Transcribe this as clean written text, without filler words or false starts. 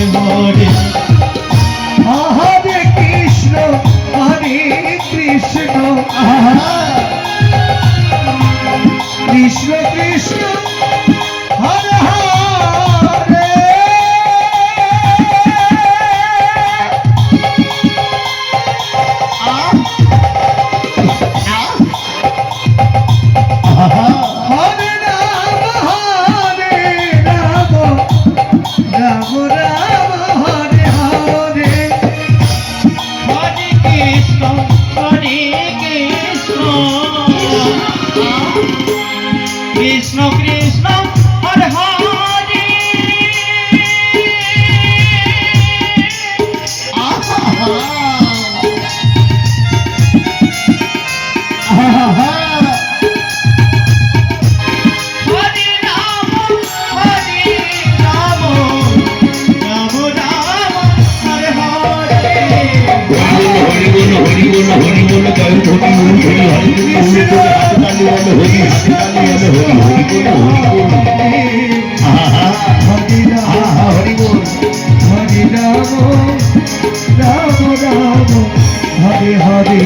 হরে হরে কৃষ্ণ হরে কৃষ্ণ কৃষ্ণ কৃষ্ণ হরে হরে হরে রাম রাম রাম হরে হরে হরে কৃষ্ণ হরে কৃষ্ণ কৃষ্ণ কৃষ্ণ হরে হরে হরে রাম হরে রাম রাম রাম হরে হরে হরি বল হরি বল হরি বল জয় হরি বল হরি হরি বল হাতে তালি বল হরি হাতে তালি বল হরি হরি বল হরি বল হরি বল হরি রাম রাম রাম হরে হরে